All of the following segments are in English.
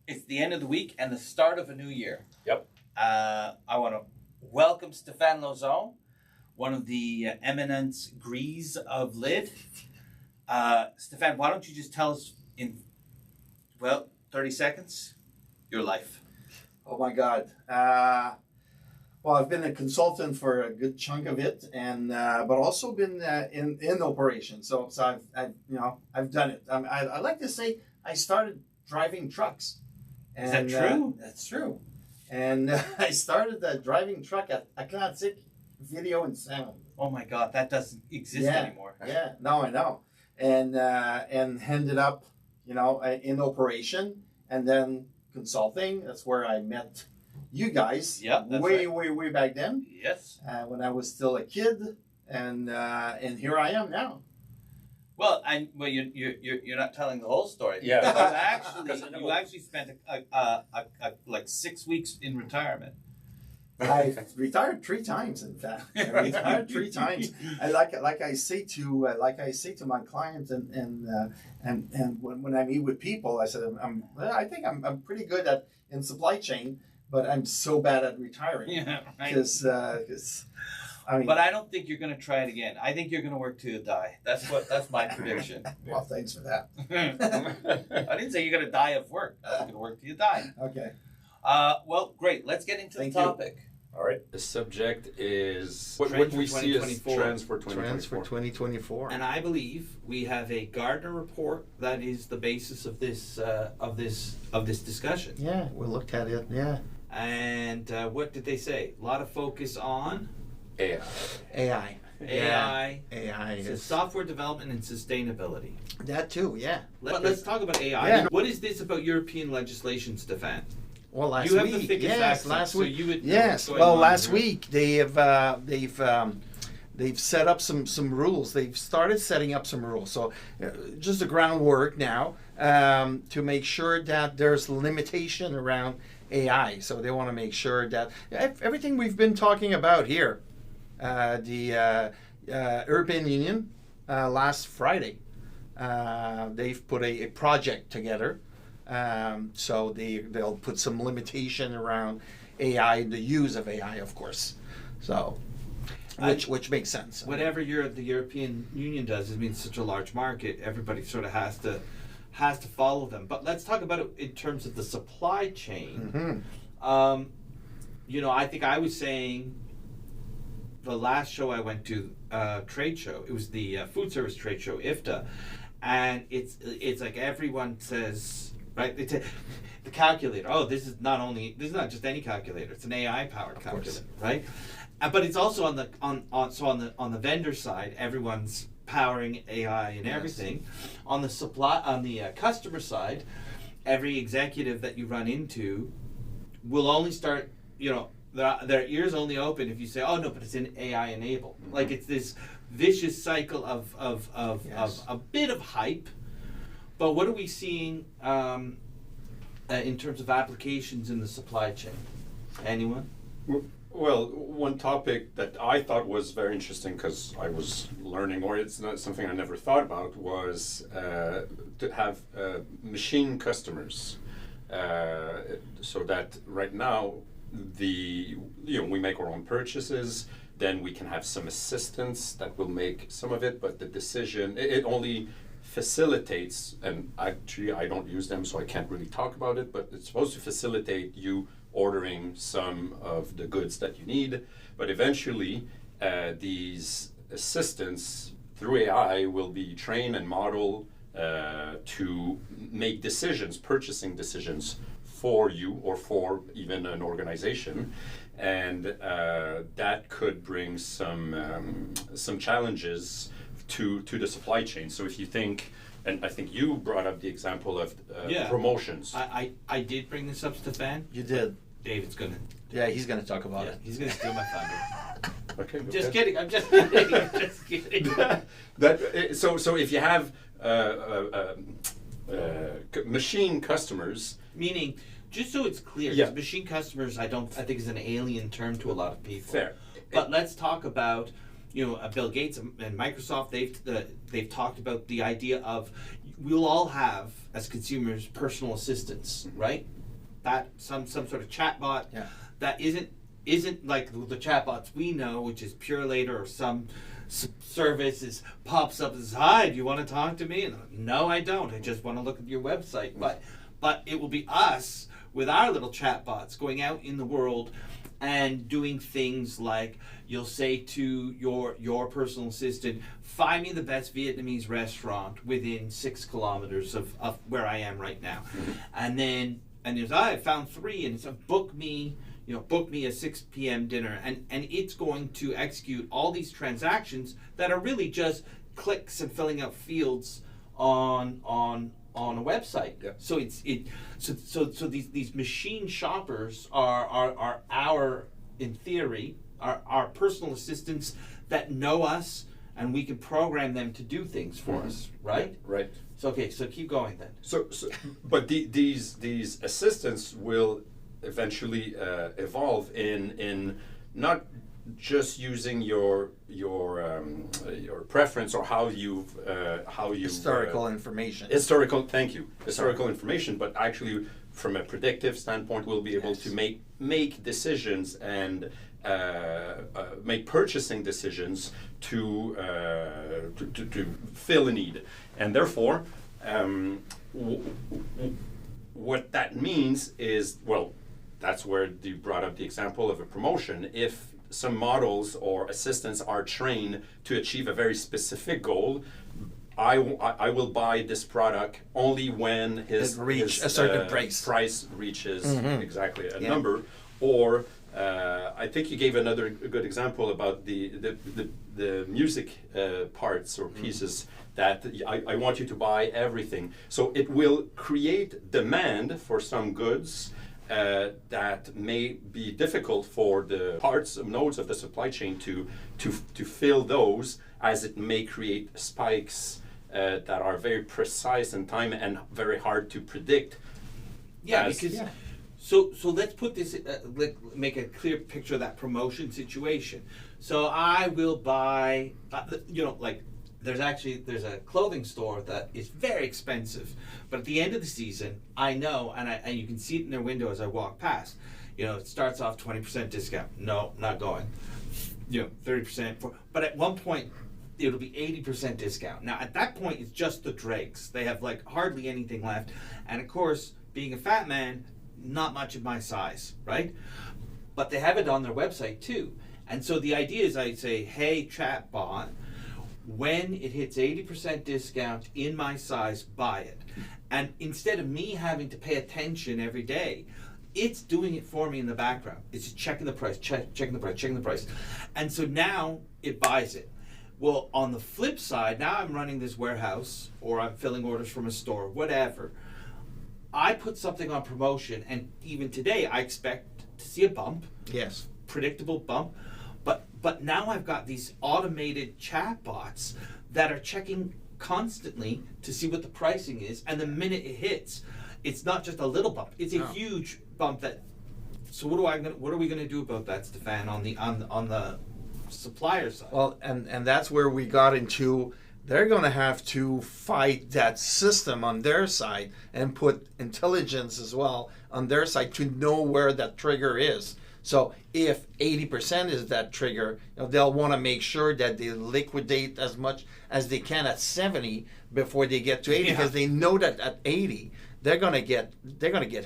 It's the end of the week and the start of a new year. Yep. I want to welcome Stéphane Lauzon, one of the eminent Grees of LID. Stéphane, why don't you just tell us in, 30 seconds, your life? Oh my God. Well, I've been a consultant for a good chunk of it, and but also been in operations. So I've done it. I like to say I started driving trucks. Is that true? That's true. And I started driving truck at Atlantic Video and Sound. Oh my God, that doesn't exist anymore. Yeah, no, I know. And ended up, in operation and then consulting. That's where I met you guys. Yeah, that's way back then. Yes. When I was still a kid, and here I am now. Well, you're not telling the whole story. Yeah. You actually spent like 6 weeks in retirement. I retired 3 times. In fact, I retired 3 times. I like I say to my clients and when I meet with people, I said I think I'm pretty good in supply chain, but I'm so bad at retiring. Yeah, right. Because but I don't think you're going to try it again. I think you're going to work till you die. That's my prediction. Well, thanks for that. I didn't say you're going to die of work. You're going to work till you die. Okay. Well, great. Let's get into the topic. All right. The subject is what we see as 2024. trends for 2024. Trends for 2024. And I believe we have a Gardner report that is the basis of this discussion. Yeah, we looked at it. Yeah. And what did they say? A lot of focus on AI. AI. So software development and sustainability. That too. Yeah. Let's talk about AI. Yeah. What is this about European legislation, Stéphane? Well, last you have week, the thickest yes, accent, last so week, you would know yes. what's going Well, on last here. week they've set up some rules. They've started setting up some rules. So, just the groundwork now to make sure that there's limitation around AI. So they want to make sure that everything we've been talking about here, the European Union last Friday, they've put a project together. So they'll put some limitation around AI, the use of AI, of course. So, which makes sense. Whatever the European Union does, I mean, it's such a large market, everybody sort of has to follow them. But let's talk about it in terms of the supply chain. Mm-hmm. I think I was saying the last show I went to, trade show, it was the food service trade show, IFTA, and it's like everyone says, right? They say the calculator. Oh, this is not just any calculator. It's an AI-powered calculator, right? But it's also on the vendor side, everyone's powering AI and everything. On the customer side, every executive that you run into will only start, their ears only open if you say, "Oh no, but it's an AI enabled." Mm-hmm. Like it's this vicious cycle of a bit of hype. But what are we seeing in terms of applications in the supply chain? Anyone? Well, one topic that I thought was very interesting because I was learning, or it's not something I never thought about, was to have machine customers. So that right now, we make our own purchases. Then we can have some assistants that will make some of it, but the decision it only facilitates, and actually I don't use them, so I can't really talk about it, but it's supposed to facilitate you ordering some of the goods that you need. But eventually, these assistants through AI will be trained and modeled to make purchasing decisions for you or for even an organization. And that could bring some challenges to the supply chain. So if you think, and I think you brought up the example of promotions. I did bring this up, Stéphane. You did. David's gonna. Yeah, he's gonna talk about it. He's gonna steal my thunder. Okay. Just kidding. I'm just kidding. I'm just kidding. So if you have machine customers, meaning, just so it's clear, machine customers, I think is an alien term to a lot of people. Fair. But let's talk about, Bill Gates and Microsoft. They've talked about the idea of we'll all have, as consumers, personal assistants, right? that some sort of chatbot Yeah. that isn't like the chatbots we know, which is Purelator or some service pops up and says, "Hi, do you want to talk to me?" And I'm like, "No, I don't. I just want to look at your website." But it will be us with our little chatbots going out in the world and doing things like you'll say to your personal assistant, "Find me the best Vietnamese restaurant within 6 kilometers of where I am right now," and then there's I found 3, and it's a book me a 6 p.m. dinner, and it's going to execute all these transactions that are really just clicks and filling out fields on a website. Yeah. So so these machine shoppers are our, in theory, our personal assistants that know us, and we can program them to do things for us, right? Right. So keep going then. So but these assistants will eventually evolve in not just using your preference or how you Historical information. historical information, but actually from a predictive standpoint, we'll be able to make decisions and make purchasing decisions to fill a need, and therefore what that means is, well, that's where you brought up the example of a promotion. If some models or assistants are trained to achieve a very specific goal, I will buy this product only when his a certain price reaches exactly a Yeah. number. Or I think you gave another good example about the music parts or pieces that I want you to buy everything. So it will create demand for some goods that may be difficult for the parts nodes of the supply chain to fill those, as it may create spikes that are very precise in time and very hard to predict. Yeah, as- because Yeah. so let's put this make a clear picture of that promotion situation. So I will buy, like there's a clothing store that is very expensive, but at the end of the season, I know, and you can see it in their window as I walk past. It starts off 20% discount. No, not going. 30%. But at one point, it'll be 80% discount. Now, at that point, it's just the dregs. They have like hardly anything left, and of course, being a fat man, not much of my size, right? But they have it on their website too. And so the idea is I say, "Hey, chatbot, when it hits 80% discount in my size, buy it." And instead of me having to pay attention every day, it's doing it for me in the background. It's just checking the price, checking the price. And so now it buys it. Well, on the flip side, now I'm running this warehouse, or I'm filling orders from a store, whatever. I put something on promotion, and even today I expect to see a bump, Yes. predictable bump, but now I've got these automated chatbots that are checking constantly to see what the pricing is, and the minute it hits, it's not just a little bump; it's a No. huge bump. So what are we gonna do about that, Stefan, on the supplier side? Well, and that's where we got into. They're going to have to fight that system on their side and put intelligence as well on their side to know where that trigger is. So if 80% is that trigger, they'll want to make sure that they liquidate as much as they can at 70 before they get to 80, because they know that at 80 they're gonna get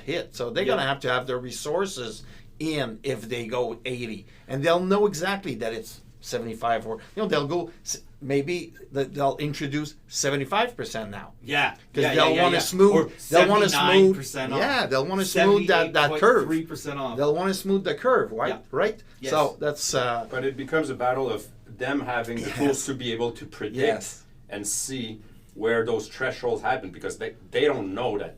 hit. So they're gonna have their resources in if they go 80, and they'll know exactly that it's 75, or they'll go. Maybe they'll introduce 75% now. Yeah, Because they'll want to smooth. Or They'll want to 79% smooth. off. Yeah, they'll want to smooth that curve. 3% off. They'll want to smooth the curve, right? Yeah. Right. Yes. So that's. But it becomes a battle of them having the tools to be able to predict Yes. and see where those thresholds happen, because they don't know that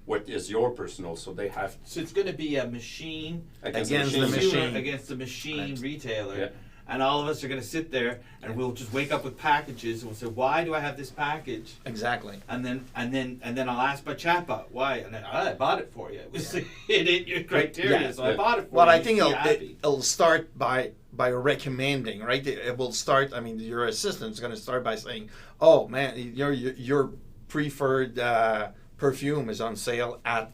what is your personal, so they have So it's going to be a machine Against the consumer machine. against the machine Right. retailer. Yeah. And all of us are going to sit there, and we'll just wake up with packages, and we'll say, "Why do I have this package?" Exactly. And then I'll ask my chatbot why, and then I bought it for you. It was it hit your criteria, Yeah. so I bought it for Well, you. I think Be happy. it'll start by recommending, right? It will start. I mean, your assistant's going to start by saying, "Oh man, your preferred perfume is on sale at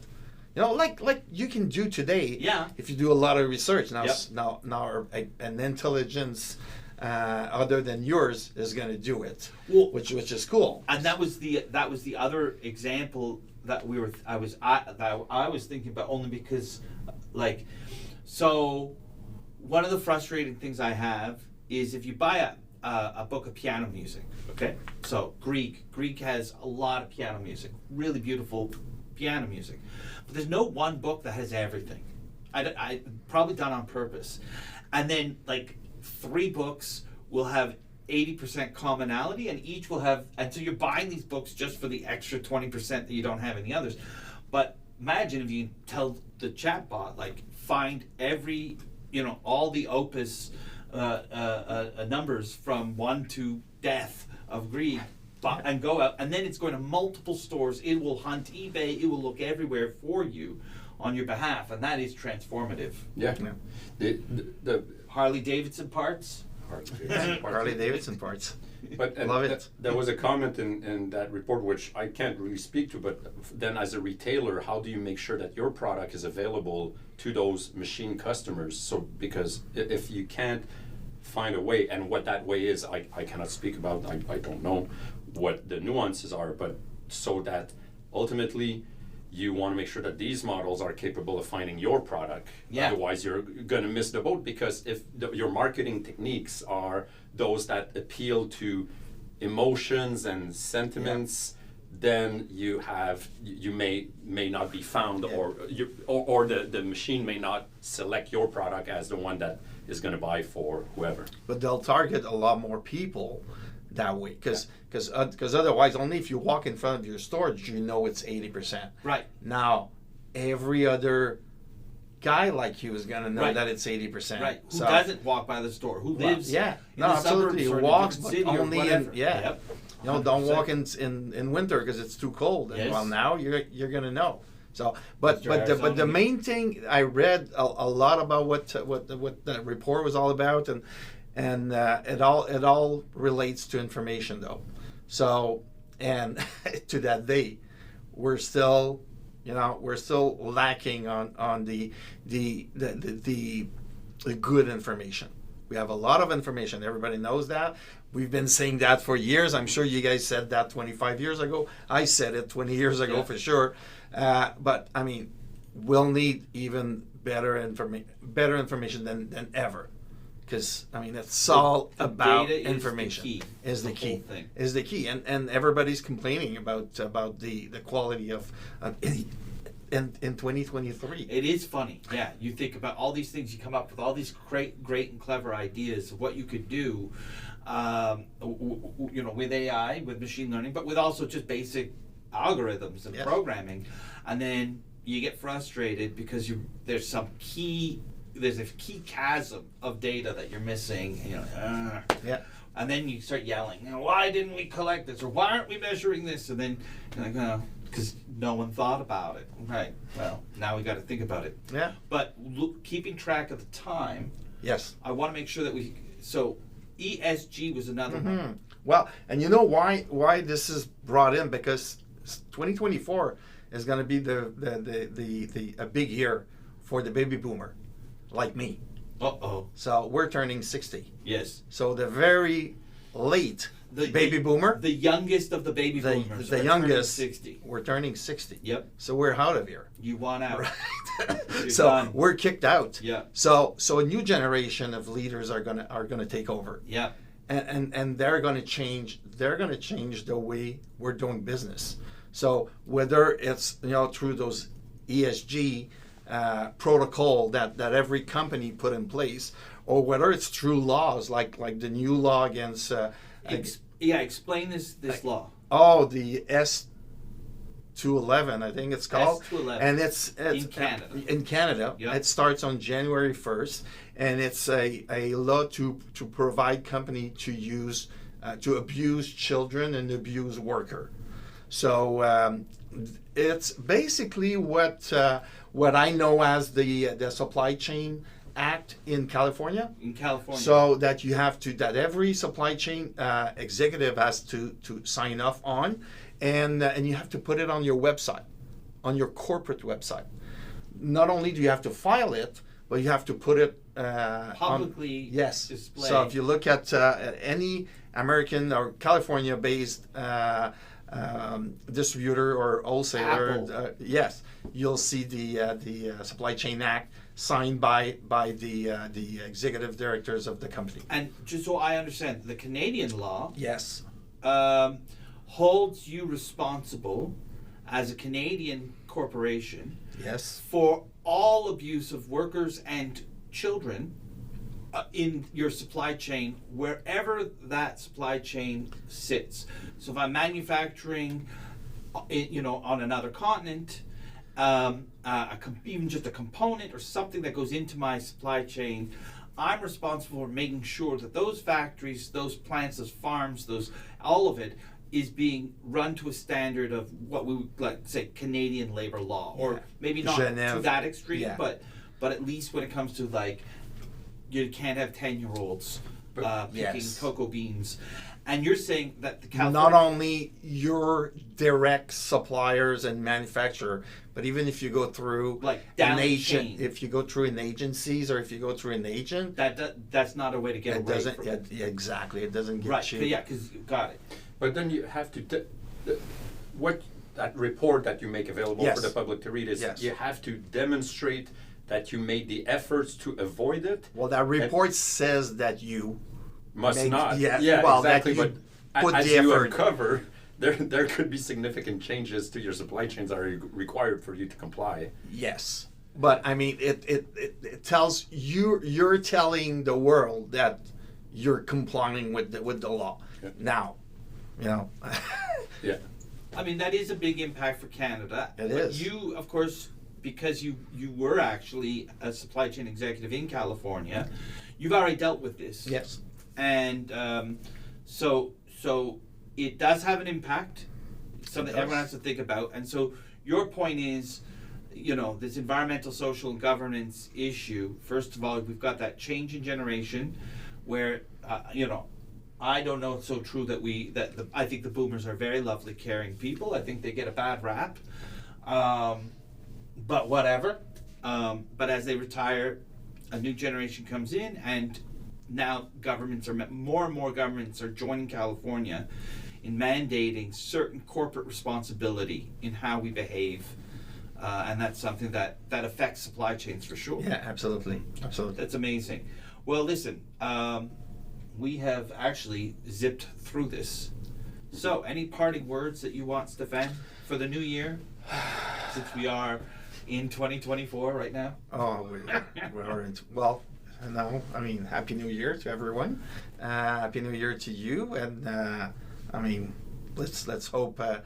You know, like you can do today. Yeah. If you do a lot of research now, Yep. now an intelligence other than yours is going to do it, Well, which is cool. and that was the other example that I was thinking about, only because, like, so one of the frustrating things I have is if you buy a book of piano music, okay? So Greek has a lot of piano music, really beautiful piano music, but there's no one book that has everything. I probably done on purpose, and then like 3 books will have 80% commonality, and each will have, and so you're buying these books just for the extra 20% that you don't have in the others. But imagine if you tell the chatbot, like, find every, all the opus numbers from 1 to death of Grieg, and go out, and then it's going to multiple stores. It will hunt eBay. It will look everywhere for you on your behalf, and that is transformative. Yeah. Yeah. The Harley Davidson parts. Harley Davidson parts. But Love it. There was a comment in that report which I can't really speak to, but then as a retailer, how do you make sure that your product is available to those machine customers? So because if you can't find a way, and what that way is, I cannot speak about, I don't know what the nuances are, but so that ultimately you want to make sure that these models are capable of finding your product. Yeah. Otherwise, you're going to miss the boat, because if your marketing techniques are those that appeal to emotions and sentiments, then you may not be found, or the machine may not select your product as the one that is going to buy for whoever. But they'll target a lot more people that way, because otherwise, only if you walk in front of your store, you know it's 80%. Right. Now, every other guy like you is gonna know Right. that it's 80%. Right. Who So- doesn't walk by the store? Who lives Yeah. in No, the absolutely. suburbs or Who in a walks, different but city or only in whatever? yeah. Yep. You know, don't 100%. walk in winter because it's too cold. And Yes. well, now you're gonna know. So, but Mr. but the Arizona. main thing I read a lot about what the report was all about, and it all relates to information though. So, and to that day, we're still lacking on the good information. We have a lot of information. Everybody knows that. We've been saying that for years. I'm sure you guys said that 25 years ago. I said it 20 years ago Yeah. for sure. But I mean, we'll need even better information than ever. Because I mean, it's all The about data information. is the Is the key. whole thing. Is the key, and everybody's complaining about the quality of in 2023. It is funny, yeah. You think about all these things, you come up with all these great and clever ideas of what you could do, with AI, with machine learning, but with also just basic algorithms and Yes. programming, and then you get frustrated because there's a key chasm of data that you're missing. Yeah. And then you start yelling, why didn't we collect this? Or why aren't we measuring this? And then you're like, oh, because no one thought about it. Right. Well, now we got to think about it. Yeah. But keeping track of the time, Yes. I want to make sure that so ESG was another one. Mhm. Well, and you know why this is brought in, because 2024 is going to be a big year for the baby boomer, like me. Uh-oh. So we're turning 60. Yes. So the very late The baby boomer, The youngest of the baby the boomers. the are youngest, turning 60. we're turning 60. Yep. So we're out of here. You want out. Right. You're So done. we're kicked out. Yeah. So a new generation of leaders are gonna take over. Yeah. And they're going to change the way we're doing business. So whether it's through those ESG protocol that every company put in place, or whether it's through laws like the new law against Explain this law. the S211, I think it's called. S211. And it's In Canada. In Canada, Yep. it starts on January 1st, and it's a law to provide company to use to abuse children and abuse worker. So it's basically what I know as the Supply Chain Act in California. In California. So that that every supply chain executive has to sign off on, and you have to put it on your website, on your corporate website. not only do you have to file it, but you have to put it Publicly yes. display. So if you look at any American or California-based distributor or wholesaler, Apple. yes, you'll see the Supply Chain Act signed by the executive directors of the company. And just so I understand, the Canadian law Yes. holds you responsible as a Canadian corporation Yes. for all abuse of workers and children in your supply chain, wherever that supply chain sits. So if I'm manufacturing, on another continent, even just a component or something that goes into my supply chain, I'm responsible for making sure that those factories, those plants, those farms, all of it is being run to a standard of what we would like say Canadian labor law, or Yeah. maybe not Geneva. to that extreme, Yeah. but at least when it comes to like you can't have 10-year-olds picking Yes. cocoa beans, and you're saying that the California Not only your direct suppliers and manufacturer, but even if you go through Like down an the agent, chain. if you go through an agencies or if you go through an agent, that's not a way to get it away doesn't. from it. Yeah, exactly, it doesn't get Right? you. Yeah, because got it. But then you have to, what that report that you make available Yes. for the public to read is, Yes. you have to demonstrate that you made the efforts to avoid it. Well, that report says that you Must Make- not. yeah, well, that exactly. you But put as the you effort. uncover, there could be significant changes to your supply chains that are required for you to comply. yes, but I mean it tells you're telling the world that you're complying with the law. Yeah. Now, you know. Yeah. I mean, that is a big impact for Canada. It But is. You, of course, because you were actually a supply chain executive in California, you've already dealt with this. Yes. And so it does have an impact. Something It does. everyone has to think about. And so your point is, this environmental, social, and governance issue. First of all, we've got that change in generation, where I don't know it's so true that I think the boomers are very lovely, caring people. I think they get a bad rap, but whatever. But as they retire, a new generation comes in, and now more and more governments are joining California in mandating certain corporate responsibility in how we behave, and that's something that affects supply chains for sure. Yeah, absolutely. That's amazing. Well, listen, we have actually zipped through this. So, any parting words that you want, Stefan, for the new year? Since we are in 2024 right now. Oh, we aren't. Well, no, I mean, Happy New Year to everyone. Happy New Year to you, and I mean, let's hope for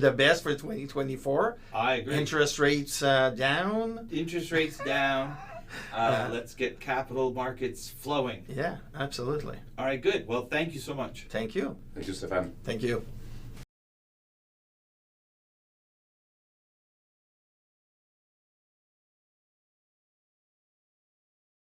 the best for 2024. I agree. Interest rates down. Interest rates down. Let's get capital markets flowing. Yeah, absolutely. All right, good. Well, thank you so much. Thank you. Thank you, Stefan. Thank you.